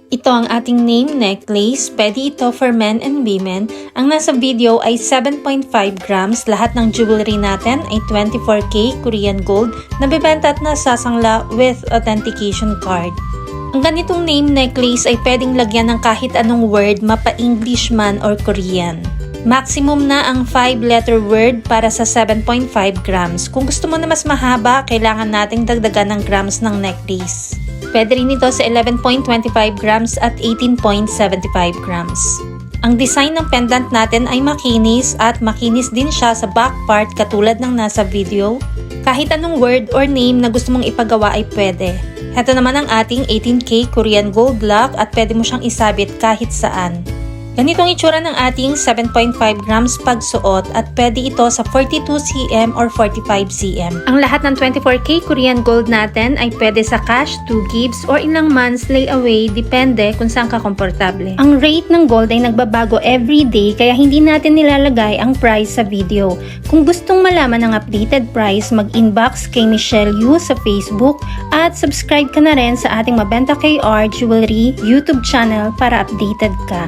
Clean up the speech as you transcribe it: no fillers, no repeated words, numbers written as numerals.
Ito ang ating name necklace. Pwede ito for men and women. Ang nasa video ay 7.5 grams. Lahat ng jewelry natin ay 24K Korean gold na bibenta at nasasangla with authentication card. Ang ganitong name necklace ay pwedeng lagyan ng kahit anong word, mapa-English man or Korean. Maximum na ang 5-letter word para sa 7.5 grams. Kung gusto mo na mas mahaba, kailangan nating dagdagan ng grams ng necklace. Pwede rin ito sa 11.25 grams at 18.75 grams. Ang design ng pendant natin ay makinis at makinis din siya sa back part katulad ng nasa video. Kahit anong word or name na gusto mong ipagawa ay pwede. Ito naman ang ating 18K Korean gold lock at pwede mo siyang isabit kahit saan. Ganito ang itsura ng ating 7.5 grams pagsuot at pwede ito sa 42cm or 45cm. Ang lahat ng 24K Korean gold natin ay pwede sa cash, 2 gifts, or ilang months layaway, depende kung saan ka komportable. Ang rate ng gold ay nagbabago every day kaya hindi natin nilalagay ang price sa video. Kung gustong malaman ang updated price, mag-inbox kay Michelle Yu sa Facebook at subscribe ka na rin sa ating Mabenta KR Jewelry YouTube channel para updated ka.